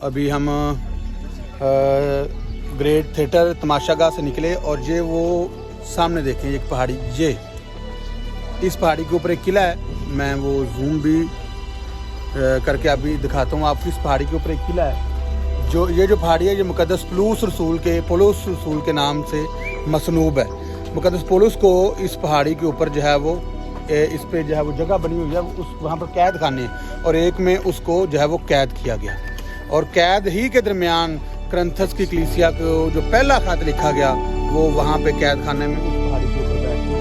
अभी हम great theatre तमाशागाह से निकले और ये वो सामने देखें एक पहाड़ी, ये इस पहाड़ी के ऊपर एक किला है। मैं वो जूम भी करके अभी दिखाता हूँ आपको। इस पहाड़ी के ऊपर एक किला है। ये जो पहाड़ी है ये मुक़द्दस पौलुस रसूल के नाम से मसनूब है। मुक़द्दस पौलुस को इस पहाड़ी के ऊपर जो है वो इस पे जो है वो जगह बनी हुई है, उस वहाँ पर कैद खाने हैं और एक में उसको जो है वो कैद किया गया। और कैद ही के दरमियान करंथस की कलीसिया को जो पहला खत लिखा गया वो वहाँ पे कैद खाने में उस पहाड़ी के ऊपर बैठ के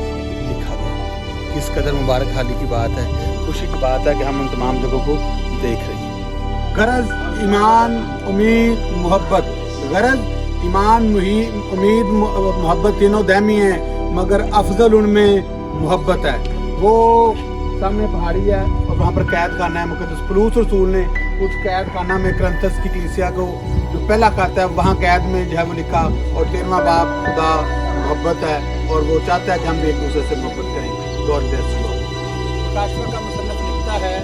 लिखा गया। किस कदर मुबारक हाली की बात है, खुशी की बात है कि हम उन तमाम जगहों को देख रहे हैं। गरज ईमान उम्मीद मोहब्बत, गरज ईमान उम्मीद मोहब्बत तीनों दहमी हैं, मगर अफजल उनमें मोहब्बत है। वो सामने पहाड़ी है और वहाँ पर कैद खाना है। मुक़द्दस पौलुस रसूल ने उस कैद खाना में करंथस की कलीसिया को जो पहला खत है वहाँ कैद में जो है वो लिखा। और 13वां बाब खुदा मोहब्बत है और वो चाहता है कि हम एक दूसरे से मोहब्बत करें। God bless you. काशवा का मुसन्नफ लिखता है,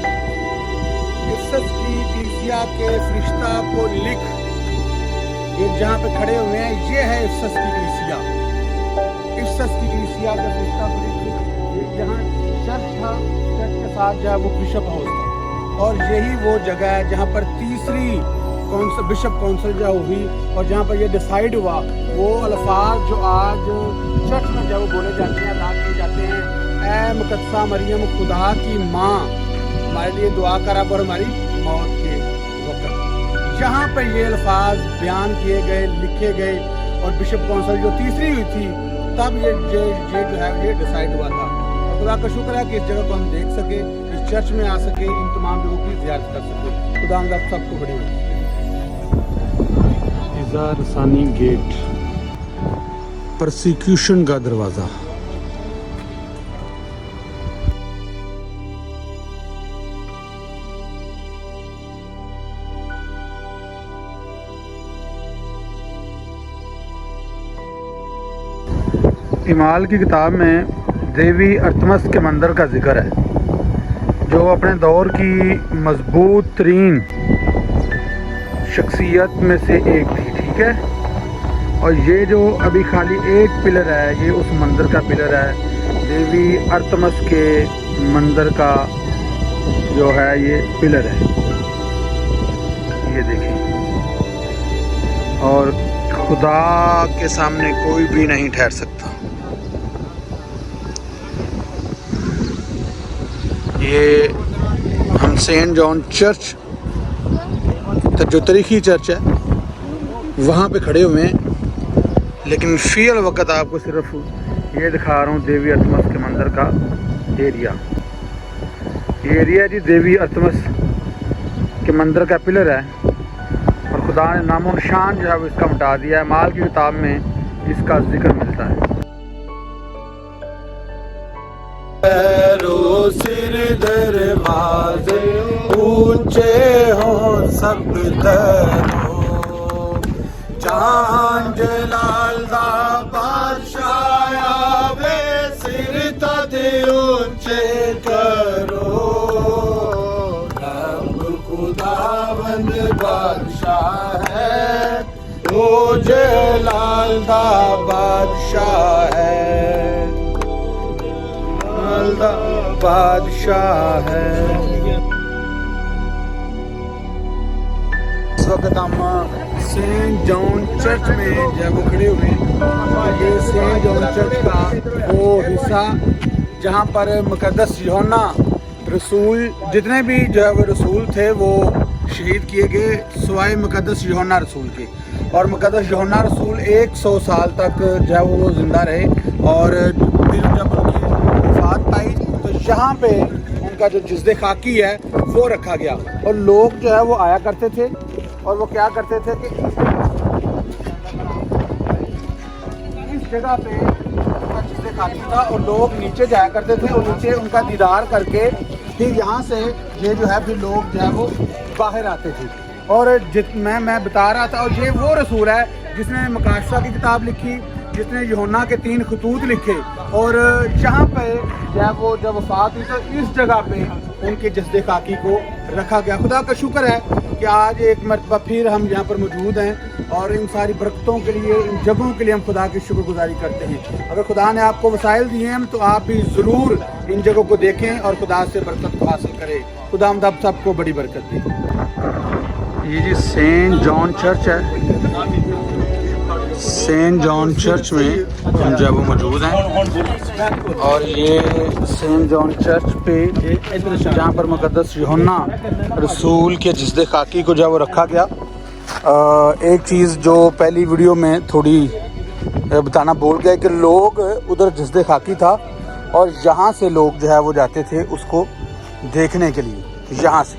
इफ्सस की कलीसिया के फरिश्ता को लिख, ये जहाँ पे खड़े हुए हैं ये है इफ्सस की कलीसिया। इफ्सस की कलीसिया का फरिश्ता को लिख, जहाँ चर्च था, चर्च के साथ जो है वो बिशप हाउस था और यही वो जगह है जहाँ पर तीसरी बिशप काउंसिल जो हुई और जहाँ पर ये डिसाइड हुआ वो अल्फाज जो आज चर्च में जो बोले जाते हैं, अदा किए जाते हैं, ऐ मुकद्दसा मरियम खुदा की माँ हमारे लिए दुआ करा और हमारी मौत के वक्त। जहाँ पर ये अल्फाज बयान किए गए, लिखे गए और बिशप काउंसिल जो तीसरी हुई थी तब ये जो है ये डिसाइड हुआ था। खुदा का शुक्र है कि इस जगह को हम देख सके, इस चर्च में आ सके, इन तमाम जगहों की ज़ियारत कर सके। खुदा आप सबको बड़ी हो। रसानी गेट, परसिक्यूशन का दरवाज़ा। इमाल की किताब में देवी अर्थमस के मंदिर का जिक्र है जो अपने दौर की मजबूत तरीन शख्सियत में से एक थी, ठीक है। और ये जो अभी खाली एक पिलर है ये उस मंदिर का पिलर है। देवी अर्थमस के मंदिर का जो है ये पिलर है, ये देखिए। और खुदा के सामने कोई भी नहीं ठहर सकता। ये हम सेंट जॉन चर्च जो तारीखी चर्च है वहाँ पे खड़े हुए हैं, लेकिन फ़ियल वक्त आपको सिर्फ ये दिखा रहा हूँ देवी अर्थमस के मंदिर का एरिया। ये एरिया जी देवी अर्थमस के मंदिर का पिलर है और खुदा ने नामो निशान जो है वो इसका मिटा दिया है। माल की किताब में इसका जिक्र मिलता है। सिर दरवाजे ऊंचे हो सब दरो, चांद जलाल दा बादशाह आवे सिर तद ऊंचे करो। रब खुदावंद बादशाह है, वो जलाल दा बादशाह है, बादशाह है। इस वक्त हम सेंट जॉन चर्च में जब वो खड़े हुए हैं, ये सेंट जॉन चर्च का वो हिस्सा जहाँ पर मुक़द्दस यूहन्ना रसूल, जितने भी जो है वो रसूल थे वो शहीद किए गए सिवाय मुक़द्दस यूहन्ना रसूल के। और मुक़द्दस यूहन्ना रसूल 100 साल तक जो है वो ज़िंदा रहे और फिर जब उनकी वफ़ात पाई तो यहाँ पे उनका जो जिस्दे खाकी है वो रखा गया और लोग जो है वो आया करते थे और वो क्या करते थे कि इस जगह पे उनका जिस्दे खाकी था और लोग नीचे जाया करते थे और नीचे उनका दीदार करके फिर यहाँ से ये जो है फिर लोग जो है वो बाहर आते थे। और मैं बता रहा था, और ये वो रसूल है जिसने मकाशवा की किताब लिखी, जिसने यूहन्ना के 3 खतूत लिखे और जहाँ पे वो जब वफात हुई तो इस जगह पे उनके जस्दे खाकी को रखा गया। खुदा का शुक्र है कि आज एक मरतबा फिर हम यहाँ पर मौजूद हैं और इन सारी बरकतों के लिए, इन जगहों के लिए हम खुदा की शुक्रगुजारी करते हैं। अगर खुदा ने आपको वसाइल दिए हैं तो आप भी ज़रूर इन जगहों को देखें और खुदा से बरकत को हासिल करें। खुदा हम सबको बड़ी बरकत दे। ये जी सेंट जॉन चर्च है। सेंट जॉन चर्च में हम जो है वो मौजूद हैं और ये सेंट जॉन चर्च पे जहाँ पर मुक़द्दस यूहन्ना रसूल के जिस्दे खाकी को जो है वो रखा गया। एक चीज़ जो पहली वीडियो में थोड़ी बताना भूल गया कि लोग उधर जिस्दे खाकी था और यहाँ से लोग जो है वो जाते थे उसको देखने के लिए। यहाँ से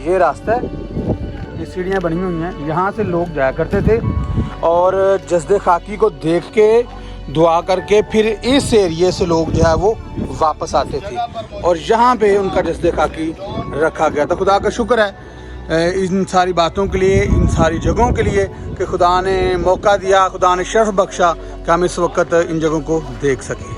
ये रास्ता है, ये सीढ़ियाँ बनी हुई हैं, यहाँ से लोग जाया करते थे और जस्दे खाकी को देख के दुआ करके फिर इस एरिए से लोग जो है वो वापस आते थे और यहाँ पे उनका जस्दे खाकी रखा गया। तो खुदा का शुक्र है इन सारी बातों के लिए, इन सारी जगहों के लिए कि खुदा ने मौका दिया, खुदा ने शर्फ बख्शा कि हम इस वक्त इन जगहों को देख सकें।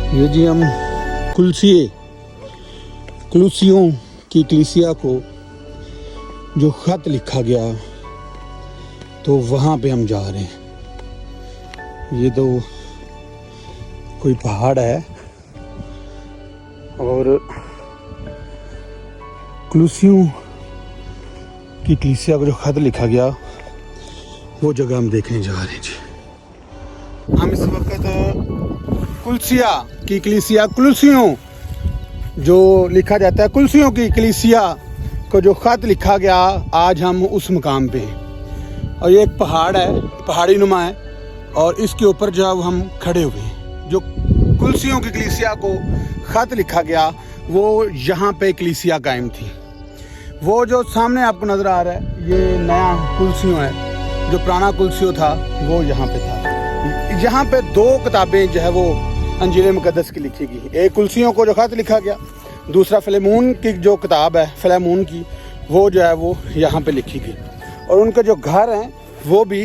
ये जी हम कुलसियों की कलीसिया को जो ख़त लिखा गया तो वहाँ पे हम जा रहे हैं। ये तो कोई पहाड़ है और कुलसियों की कलीसिया को जो ख़त लिखा गया वो जगह हम देखने जा रहे हैं जी। हम इस वक्त कुलसिया की कलीसिया, कुलसियों जो लिखा जाता है, कुलसियों की कलीसिया को जो ख़त लिखा गया, आज हम उस मुकाम पे हैं और ये एक पहाड़ है, पहाड़ी नुमा है और इसके ऊपर जब हम खड़े हुए हैं, जो कुलसियों की कलीसिया को ख़त लिखा गया वो यहाँ पे कलीसिया कायम थी। वो जो सामने आपको नज़र आ रहा है ये नया कुलसियों है, जो पुराना कुलसियों था वो यहाँ पे था। यहाँ पे दो किताबें जो है वो अंजील मुक़द्दस की लिखी गई। एक कुलसियों को जो ख़त लिखा गया, दूसरा फिलेमोन की जो किताब है फिलेमोन की, वो जो है वो यहाँ पे लिखी गई और उनके जो घर हैं वो भी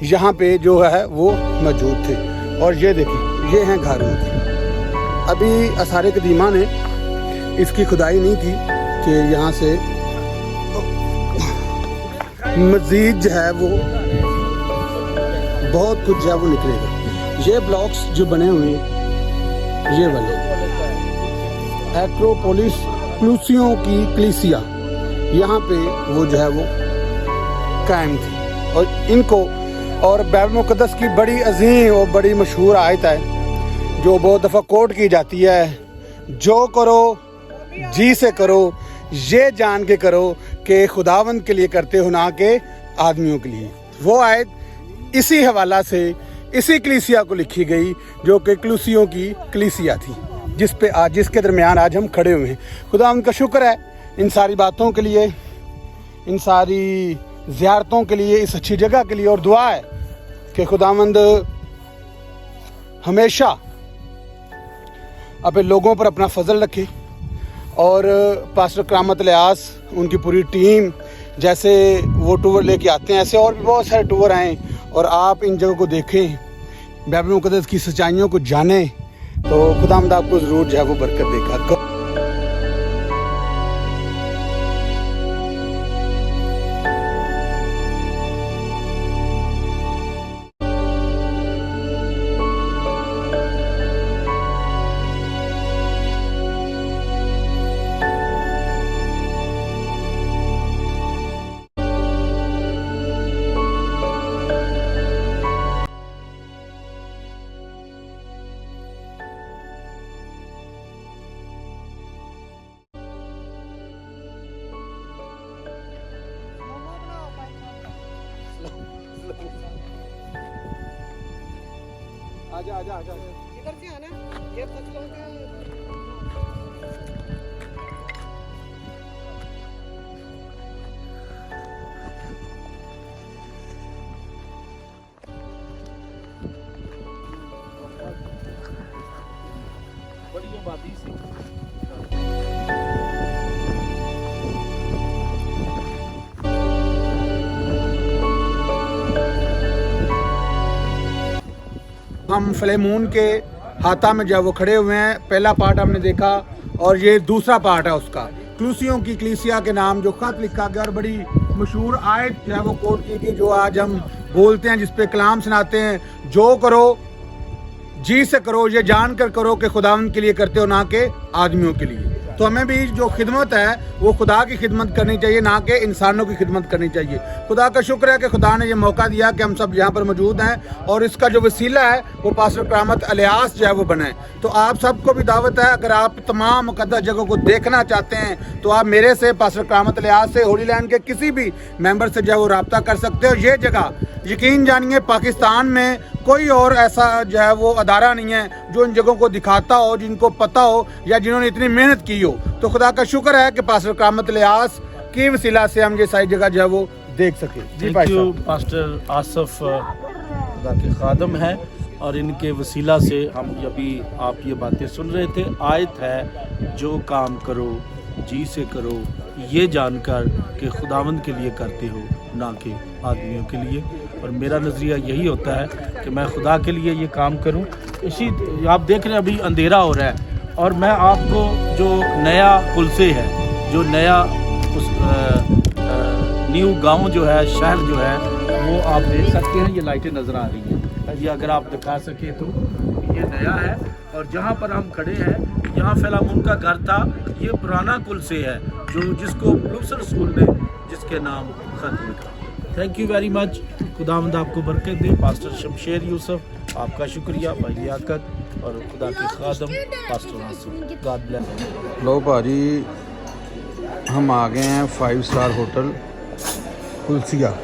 यहाँ पे जो है वो मौजूद थे। और ये देखिए ये हैं घर उनके। अभी आसार कदीमा ने इसकी खुदाई नहीं की कि यहाँ से मज़ीद जो है वो बहुत कुछ जो है वो निकलेगा। ये ब्लॉक्स जो बने हुए ये वाले एक्रोपोलिस क्लूसियों की कलीसिया यहाँ पे वो जो है वो कायम थी। और इनको और बाइबल मुक़द्दस की बड़ी अजीम और बड़ी मशहूर आयत है जो बहुत दफ़ा कोट की जाती है, जो करो जी से करो, ये जान के करो कि खुदावंद के लिए करते हो, ना के आदमियों के लिए। वो आयत इसी हवाला से इसी कलीसिया को लिखी गई जो कि क्लूसियों की कलीसिया थी, जिसके दरमियान आज हम खड़े हुए हैं। खुदावंद का शुक्र है इन सारी बातों के लिए, इन सारी ज़ियारतों के लिए, इस अच्छी जगह के लिए। और दुआ है कि खुदावंद हमेशा अपने लोगों पर अपना फजल रखे और पास्टर करामत इलियास, उनकी पूरी टीम, जैसे वो टूर लेके आते हैं ऐसे और भी बहुत सारे टूर आएँ और आप इन जगहों को देखें, बाइबल मुक़द्दस की सच्चाइयों को जानें, तो खुदावंद आपको ज़रूर जो है वो बरकत देगा। आजा आजा आजा इधर से आना, ये फसलों के बड़ी आबादी से हम फ्लेमून के हाथा में जब वो खड़े हुए हैं, पहला पार्ट हमने देखा और ये दूसरा पार्ट है उसका, क्लूसियों की कलीसिया के नाम जो खत लिखा गया और बड़ी मशहूर आयत जो है वो कोट की गई, जो आज हम बोलते हैं, जिस पे कलाम सुनाते हैं, जो करो जी से करो, ये जान कर करो कि खुदावंद के लिए करते हो, ना के आदमियों के लिए। तो हमें भी जो खिदमत है वो खुदा की खिदमत करनी चाहिए, ना कि इंसानों की खिदमत करनी चाहिए। खुदा का शुक्र है कि खुदा ने ये मौका दिया कि हम सब यहाँ पर मौजूद हैं और इसका जो वसीला है वो पास्टर करामत इलियास जो है वो बने। तो आप सबको भी दावत है, अगर आप तमाम मुक़द्दस जगहों को देखना चाहते हैं तो आप मेरे से, पास्टर करामत इलियास से, होली लैंड के किसी भी मेंबर से जो है वो रब्ता कर सकते हो। ये जगह यकीन जानिए पाकिस्तान में कोई और ऐसा जो है वो अदारा नहीं है जो इन जगहों को दिखाता हो, जिनको पता हो या जिन्होंने इतनी मेहनत की हो। तो खुदा का शुक्र है कि पास्टर करामत इलियास की वसीला से हम ये सारी जगह जो है वो देख सके। जी थैंक यू पास्टर आसफ खुदा के खादम हैं और इनके वसीला से हम अभी आप ये बातें सुन रहे थे। आयत है, जो काम करो जी से करो, ये जानकर कि खुदावंद के लिए करते हो, ना कि आदमियों के लिए। और मेरा नज़रिया यही होता है कि मैं खुदा के लिए ये काम करूं। इसी आप देख रहे हैं अभी अंधेरा हो रहा है और मैं आपको जो नया कुलसे है, जो नया उस न्यू गांव जो है, शहर जो है, वो आप देख सकते हैं। ये लाइटें नज़र आ रही हैं, ये अगर आप दिखा सके तो ये नया है। और जहाँ पर हम खड़े हैं, यहाँ फिलहाल का घर था, ये पुराना कुलसे है जो जिसको ब्लूसर स्कूल ने जिसके नाम खत लिखा। Thank you very much. खुदावंद आपको बरकत दे। पास्टर शमशेर यूसुफ, आपका शुक्रिया। भाई लियाकत और खुदा के खादम पास्टर आसिफ, गॉड ब्लेस। लो भाजी, हम आ गए हैं 5 स्टार होटल कुलसिया।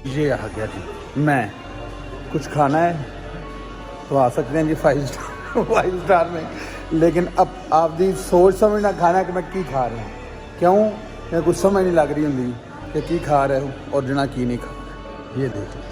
ये आ गया जी। मैं कुछ खाना है तो आ सकते हैं जी 5 स्टार में, लेकिन अब आप दी सोच समझना खाना कि मैं की खा रहा हूँ। क्यों या कुछ समझ नहीं लग रही होंगी कि की खा रहे हो और जना की नहीं खा रहे। ये देख लो।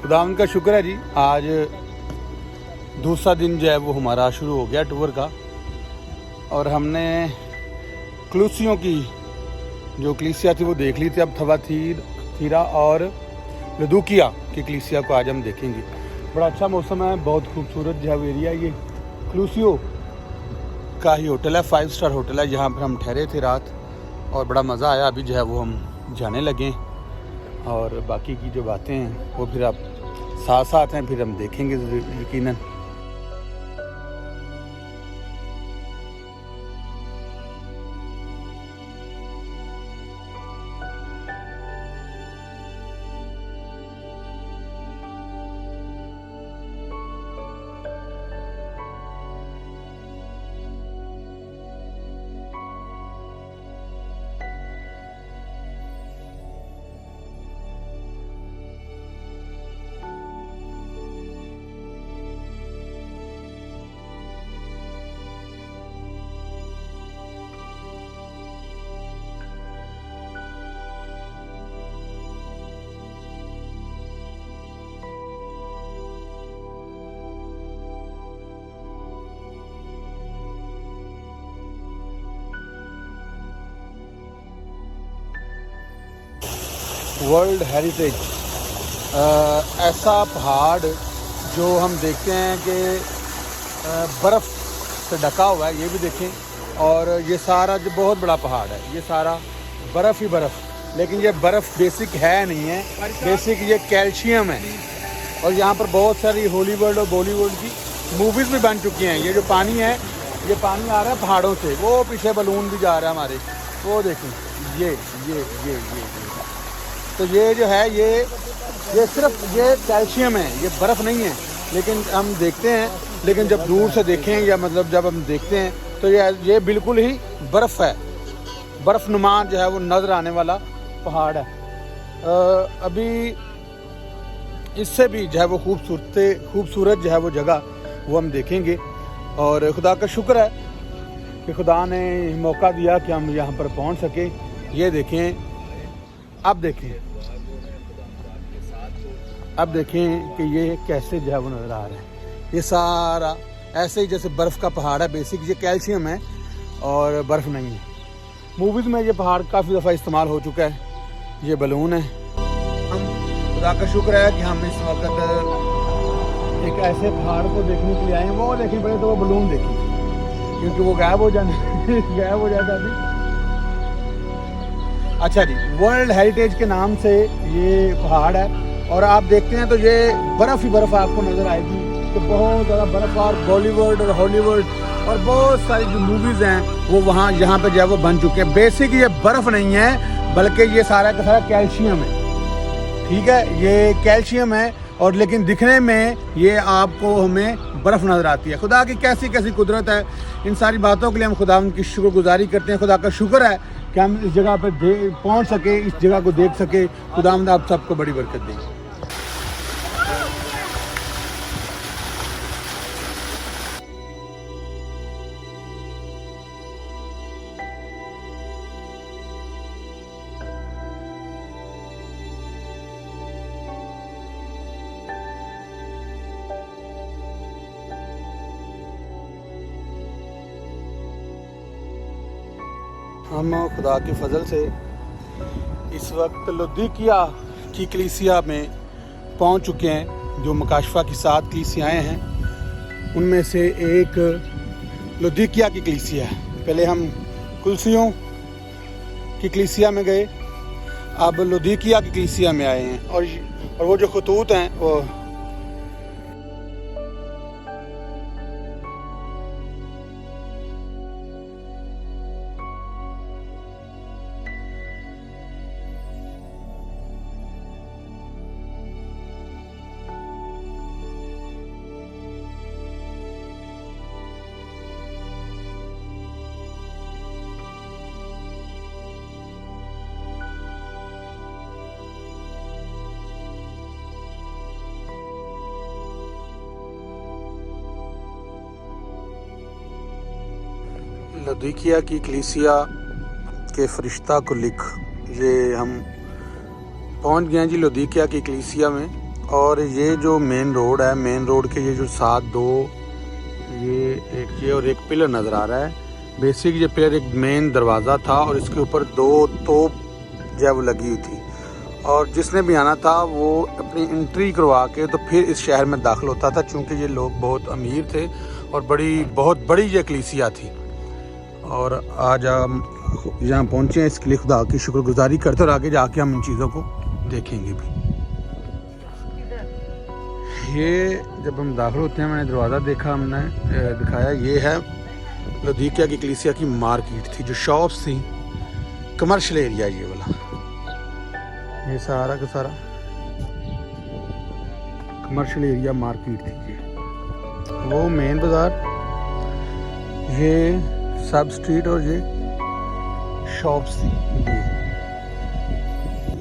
खुदावंद का शुक्र है जी, आज दूसरा दिन जो है वो हमारा शुरू हो गया टूर का। और हमने क्लूसियों की जो कलीसिया थी वो देख ली थी। अब थीरा और लदूकिया की कलीसिया को आज हम देखेंगे। बड़ा अच्छा मौसम है, बहुत खूबसूरत जो है वो एरिया। ये क्लूसियो का ही होटल है, 5 स्टार होटल है, जहाँ पर हम ठहरे थे रात और बड़ा मज़ा आया। अभी जो है वो हम जाने लगे और बाकी की जो बातें हैं वो फिर आप साथ साथ हैं, फिर हम देखेंगे यकीनन। वर्ल्ड हेरिटेज ऐसा पहाड़ जो हम देखते हैं कि बर्फ़ से ढका हुआ है, ये भी देखें। और ये सारा जो बहुत बड़ा पहाड़ है, ये सारा बर्फ़ ही बर्फ़, लेकिन ये बर्फ़ बेसिक है नहीं है, बेसिक ये कैल्शियम है। और यहाँ पर बहुत सारी हॉलीवुड और बॉलीवुड की मूवीज़ भी बन चुकी हैं। ये जो पानी है, ये पानी आ रहा है पहाड़ों से, वो पीछे बलून भी जा रहा है हमारे, वो देखें, ये तो ये जो है ये सिर्फ ये कैल्शियम है, ये बर्फ़ नहीं है। लेकिन हम देखते हैं, लेकिन जब दूर से देखें या मतलब जब हम देखते हैं तो ये बिल्कुल ही बर्फ़ है, बर्फ़-नुमा जो है वो नज़र आने वाला पहाड़ है। अभी इससे भी जो है वो खूबसूरत जो है वो जगह वो हम देखेंगे। और खुदा का शुक्र है कि खुदा ने मौका दिया कि हम यहाँ पर पहुँच सके। ये देखें, अब देखें कि ये कैसे जो है वो नज़र आ रहा है। ये सारा ऐसे ही जैसे बर्फ़ का पहाड़ है, बेसिक ये कैल्शियम है और बर्फ़ नहीं है। मूवीज़ में ये पहाड़ काफ़ी दफ़ा इस्तेमाल हो चुका है। ये बलून है। हम खुदा का शुक्र है कि हम इस वक्त एक ऐसे पहाड़ को देखने के लिए आए हैं। वो देखें, पहले तो वो बलून देखें, क्योंकि वो गायब हो जाता अभी। अच्छा जी, वर्ल्ड हेरिटेज के नाम से ये पहाड़ है। और आप देखते हैं तो ये बर्फ़ ही बर्फ़ आपको नज़र आएगी, तो बहुत ज़्यादा बर्फ़। और बॉलीवुड और हॉलीवुड और बहुत सारी जो मूवीज़ हैं वो वहाँ यहाँ पे जो है वो बन चुके हैं। बेसिक ये बर्फ़ नहीं है, बल्कि ये सारा का सारा कैल्शियम है। ठीक है, ये कैल्शियम है, और लेकिन दिखने में ये आपको हमें बर्फ़ नज़र आती है। खुदा की कैसी कैसी कुदरत है। इन सारी बातों के लिए हम खुदा उनकी शुक्रगुजारी करते हैं। खुदा का शुक्र है कि हम इस जगह पर पहुँच सके, इस जगह को देख सके। खुदा आप सबको बड़ी बरकत दें। हम खुदा के फजल से इस वक्त लुदीकिया की कलीसिया में पहुंच चुके हैं। जो मकाशफा की 7 कलीसियाएँ हैं, उनमें से एक लुदीकिया की कलीसिया है। पहले हम कुलसियों की कलीसिया में गए, अब लुदीकिया की कलीसिया में आए हैं। और वो जो खतूत हैं वो लुदीकिया की कलीसिया के फरिश्ता को लिख, ये हम पहुंच गए हैं जी लुदीकिया की कलीसिया में। और ये जो मेन रोड है, मेन रोड के ये जो 7-2 ये और एक पिलर नज़र आ रहा है। बेसिक ये पिलर एक मेन दरवाज़ा था और इसके ऊपर 2 तोप जो है वो लगी हुई थी। और जिसने भी आना था वो अपनी एंट्री करवा के तो फिर इस शहर में दाखिल होता था, चूँकि ये लोग बहुत अमीर थे और बहुत बड़ी ये कलीसिया थी। और आज हम यहाँ पहुँचे हैं, इसके लिए खुदा की शुक्रगुजारी करते और आगे जाके हम इन चीज़ों को देखेंगे भी। ये जब हम दाखिल होते हैं, मैंने दरवाज़ा देखा, हमने दिखाया, ये है लुदीकिया की कलीसिया की मार्केट थी, जो शॉप्स थी, कमर्शियल एरिया ये वाला, ये सारा का सारा कमर्शियल एरिया मार्केट थी। ये वो मेन बाज़ार, ये सब स्ट्रीट और ये शॉप्स थी।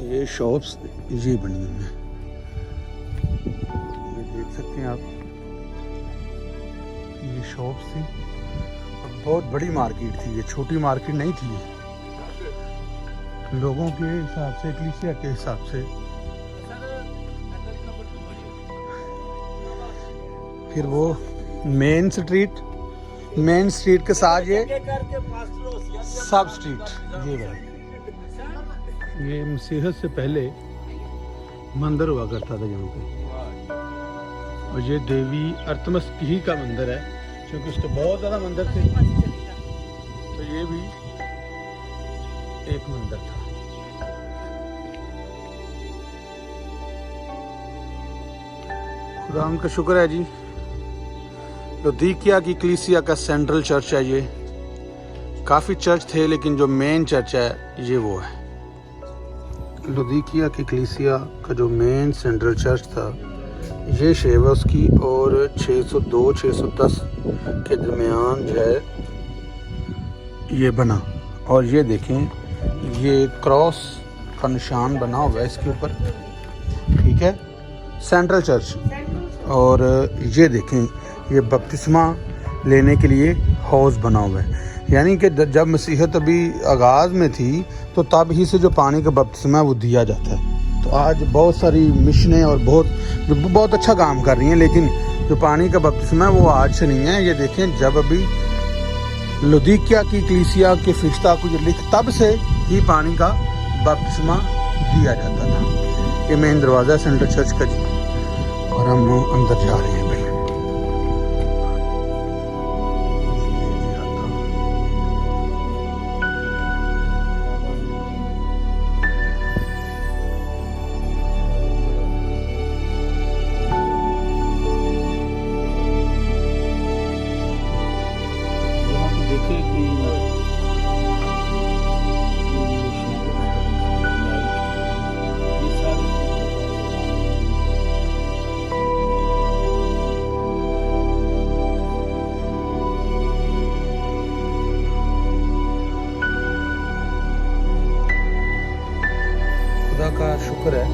ये शॉप्स ये बनी हुई हैं, ये देख सकते हैं आप, ये शॉप्स थी और बहुत बड़ी मार्केट थी। ये छोटी मार्केट नहीं थी, ये लोगों के हिसाब से, कलीसिया के हिसाब से। फिर वो मेन स्ट्रीट के साथ ये सब स्ट्रीट, ये मसीहत से पहले मंदिर हुआ करता था यहाँ पे। और ये देवी अर्थमस ही का मंदिर है, क्योंकि उसके बहुत ज़्यादा मंदिर थे, तो ये भी एक मंदिर था। खुदा का शुक्र है जी, लुदीकिया की कलीसिया का सेंट्रल चर्च है ये। काफ़ी चर्च थे लेकिन जो मेन चर्च है ये वो है। लुदीकिया की कलीसिया का जो मेन सेंट्रल चर्च था ये शेप है उसकी, और 602-610 के दरमियान जो है ये बना। और ये देखें, ये क्रॉस का निशान बना हुआ है इसके ऊपर, ठीक है, सेंट्रल चर्च। और ये देखें, ये बपतिस्मा लेने के लिए हाउस बना हुआ है, यानी कि जब मसीहत अभी आगाज़ में थी तो तब ही से जो पानी का बपतिस्मा है वो दिया जाता है। तो आज बहुत सारी मिशनें और बहुत अच्छा काम कर रही हैं, लेकिन जो पानी का बपतिस्मा है वो आज से नहीं है। ये देखें, जब अभी लुदीकिया की कलीसिया के फरिश्ता को जो लिख, तब से ही पानी का बपतिस्मा दिया जाता था। ये मेन दरवाज़ा है सेंट्रल चर्च का जी, और हम अंदर जा रहे हैं भाई। खुदा का शुक्र है,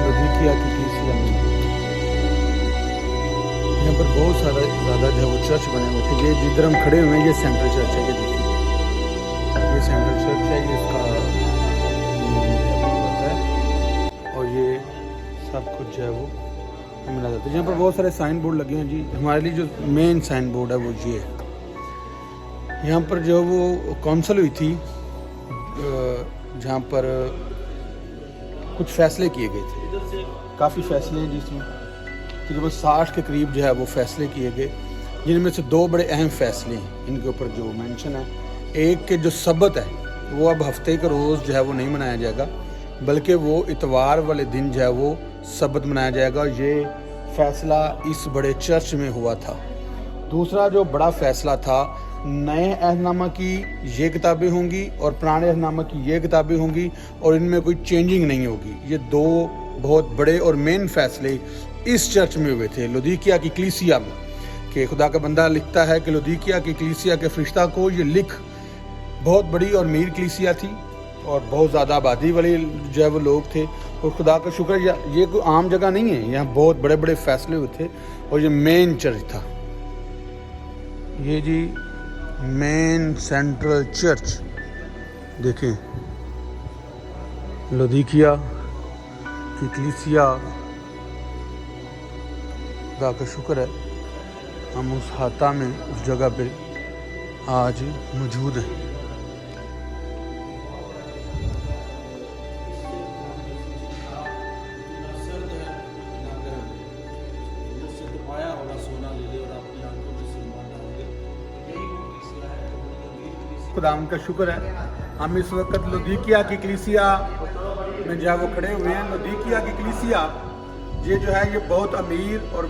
लुदीकिया की कलीसिया में यहाँ पर बहुत ज़्यादा जो है वो चर्च बने हुए थे। ये जिधर हम खड़े हुए हैं ये सेंट्रल चर्च है, ये देखिए, ये सेंट्रल चर्च है, ये इसका है, और ये सब कुछ जो है वो मिला जाता है। यहाँ पर बहुत सारे साइन बोर्ड लगे हैं जी। हमारे लिए जो मेन साइन बोर्ड है वो ये है। यहाँ पर जो वो काउंसिल हुई थी, जहाँ पर कुछ फैसले किए गए थे, काफ़ी फैसले हैं जिसमें तकरीबन 60 के करीब जो है वो फैसले किए गए, जिनमें से 2 बड़े अहम फैसले हैं इनके ऊपर जो मेंशन है। एक के जो सबत है वो अब हफ्ते का रोज़ जो है वो नहीं मनाया जाएगा, बल्कि वो इतवार वाले दिन जो है वो सबत मनाया जाएगा। ये फैसला इस बड़े चर्च में हुआ था। दूसरा जो बड़ा फैसला था, नए अहदनामा की ये किताबें होंगी और पुराने अहदनामा की ये किताबें होंगी, और इनमें कोई चेंजिंग नहीं होगी। ये 2 बहुत बड़े और मेन फैसले इस चर्च में हुए थे, लुदीकिया की कलीसिया में। कि खुदा का बंदा लिखता है कि लुदीकिया की कलीसिया के फरिश्ता को ये लिख, बहुत बड़ी और अमीर कलीसिया थी और बहुत ज़्यादा आबादी वाले जो है वो लोग थे, और खुदा का शुक्र ये कोई आम जगह नहीं है, यहाँ बहुत बड़े बड़े फैसले हुए थे, और ये मेन चर्च था। ये जी मेन सेंट्रल चर्च देखें, लुदीकिया की कलीसिया। खुदा का शुक्र है हम उस हाता में, उस जगह पे आज मौजूद हैं। खुदाम का शुक्र है हम इस वक्त लुदीकिया की कलीसिया में जो वो खड़े हुए हैं। लुदीकिया की कलीसिया ये जो है ये बहुत अमीर और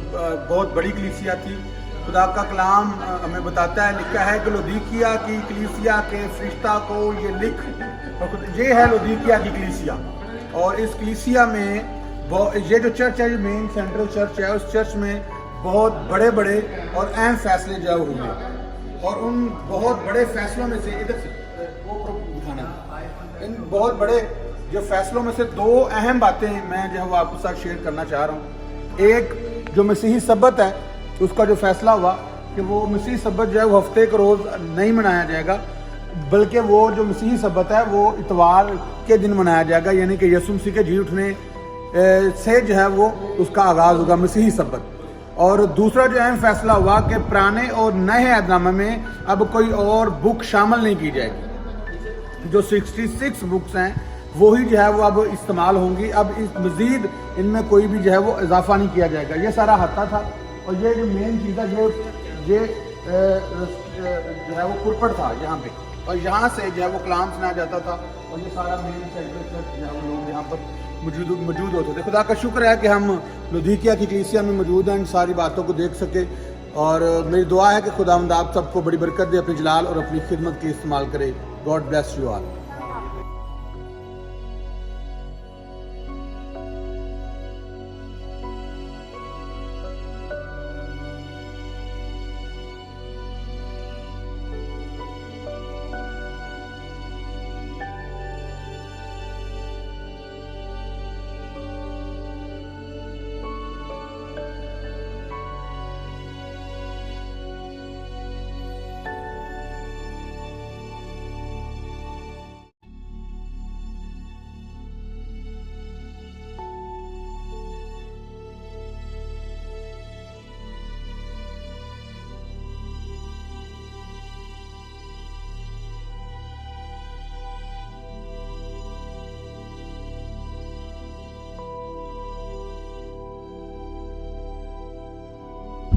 बहुत बड़ी कलीसिया थी। खुदा का कलाम हमें बताता है, लिखा है कि लुदीकिया की कलीसिया के फरिश्ता को ये लिख, ये है लुदीकिया की कलीसिया। और इस कलीसिया में ये जो चर्च है, ये मेन सेंट्रल चर्च है, उस चर्च में बहुत बड़े बड़े और अहम फैसले जो हुए, और उन बहुत बड़े फैसलों में से इधर से वो दिखाना, इन बहुत बड़े जो फैसलों में से 2 अहम बातें मैं जो है वो आपके साथ शेयर करना चाह रहा हूँ। एक जो मसीही सब्बत है, उसका जो फैसला हुआ कि वो मसीही सब्बत जो है वो हफ्ते का रोज़ नहीं मनाया जाएगा, बल्कि वो जो मसीही सब्बत है वो इतवार के दिन मनाया जाएगा, यानी कि यीशु मसीह के जी उठने से जो है वो उसका आगाज़ होगा मसीही सब्बत। और दूसरा जो अहम फैसला हुआ कि पुराने और नए अहदनामा में अब कोई और बुक शामिल नहीं की जाएगी। जो 66 बुक्स हैं वही जो है वो अब इस्तेमाल होंगी। अब इस मज़ीद इनमें कोई भी जो है वो इजाफा नहीं किया जाएगा। ये सारा हत्ता था और ये जो मेन चीज़ है ये जो है वो कुरपट था यहाँ पे, और यहाँ से जो है वो कलाम सुना जाता था और ये सारा मेन सेंटर जो है वो लोग यहाँ पर मौजूद होते थे। खुदा का शुक्र है कि हम लुधिकिया की कलीसिया में मौजूद हैं, इन सारी बातों को देख सके। और मेरी दुआ है कि खुदावंद आप सबको बड़ी बरकत दे, अपनी जलाल और अपनी खिदमत के लिए इस्तेमाल करे। God bless you all.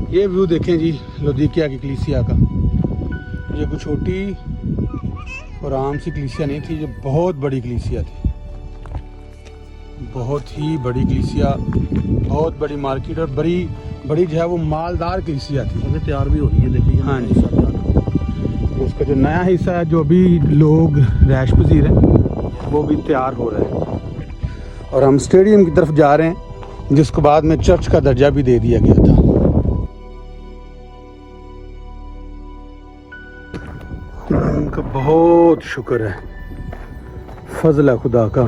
ये व्यू देखें जी लुधिकिया की कलीसिया का। ये कोई छोटी और आम सी कलीसिया नहीं थी, ये बहुत बड़ी कलीसिया थी, बहुत ही बड़ी कलीसिया, बहुत बड़ी मार्केट और बड़ी जो है वो मालदार कलीसिया थी। अभी तैयार भी हो रही है, देखिए। हाँ जी, उसका जो नया हिस्सा है, जो भी लोग रैश पजीर हैं वो भी तैयार हो रहे हैं। और हम स्टेडियम की तरफ जा रहे हैं, जिसको बाद में चर्च का दर्जा भी दे दिया गया था। उनका बहुत शुक्र है, फजल है खुदा का,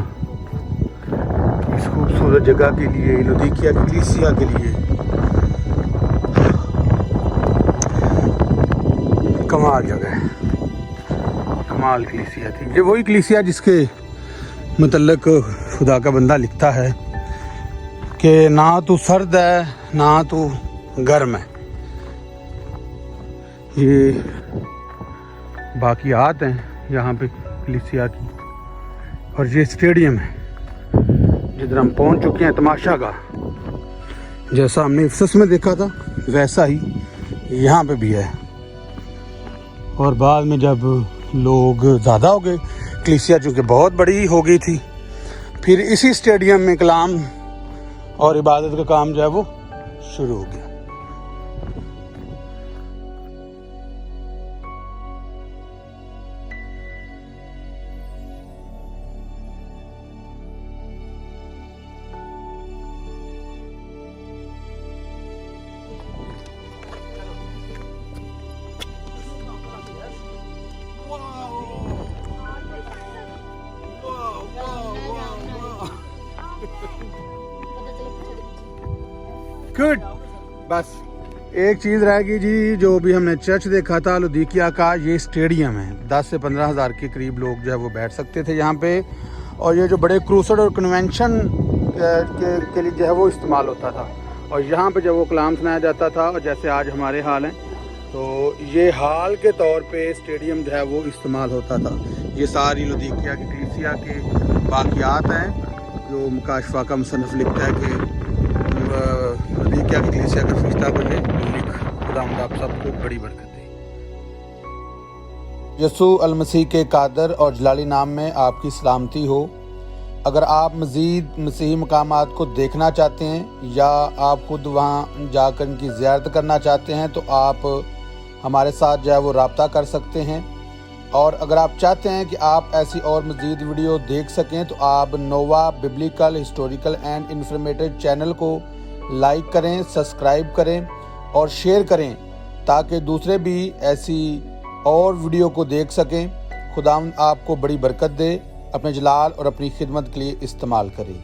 इस खूबसूरत जगह के लिए, लुधिकिया की कलीसिया के लिए। कमाल जगह है, कमाल कलीसिया थी। ये वही कलीसिया जिसके मतलब खुदा का बंदा लिखता है कि ना तो सर्द है ना तो गर्म है। ये बाकियात हैं यहाँ पे कलीसिया की, और ये स्टेडियम है जिधर हम पहुँच चुके हैं। तमाशा का जैसा हमने इफ्सस में देखा था वैसा ही यहाँ पे भी है। और बाद में जब लोग ज़्यादा हो गए, कलीसिया चूँकि बहुत बड़ी हो गई थी, फिर इसी स्टेडियम में कलाम और इबादत का काम जो है वो शुरू हो गया। गुड। बस एक चीज़ रहेगी जी, जो भी हमने चर्च देखा था लुधिकिया का, ये स्टेडियम है। 10 से 15 हज़ार के करीब लोग जो है वो बैठ सकते थे यहाँ पे। और ये जो बड़े क्रूसेड और कन्वेंशन के लिए जो है वो इस्तेमाल होता था। और यहाँ पे जब वो कलाम सुनाया जाता था, और जैसे आज हमारे हाल हैं, तो ये हाल के तौर पे स्टेडियम जो है वो इस्तेमाल होता था। ये सारी लुधिकिया की कलीसिया के बाकियात हैं, जो मुकाशफा का मुसन्निफ लिखता है कि लुधिकिया की कलीसिया का फरिश्ता बने लिख। खुदावंद आप सबको बड़ी बरकत दे। यसू अल मसीह के कादर और जलाली नाम में आपकी सलामती हो। अगर आप मज़ीद मसीही मकामात को देखना चाहते हैं या आप खुद वहाँ जाकर इनकी ज़ियारत करना चाहते हैं, तो आप हमारे साथ जो है वो रब्ता कर सकते हैं। और अगर आप चाहते हैं कि आप ऐसी और मज़ीद वीडियो देख सकें, तो आप Nova biblical historical and informative channel को लाइक करें, सब्सक्राइब करें और शेयर करें, ताकि दूसरे भी ऐसी और वीडियो को देख सकें। खुदावंद आपको बड़ी बरकत दे, अपने जलाल और अपनी खिदमत के लिए इस्तेमाल करें।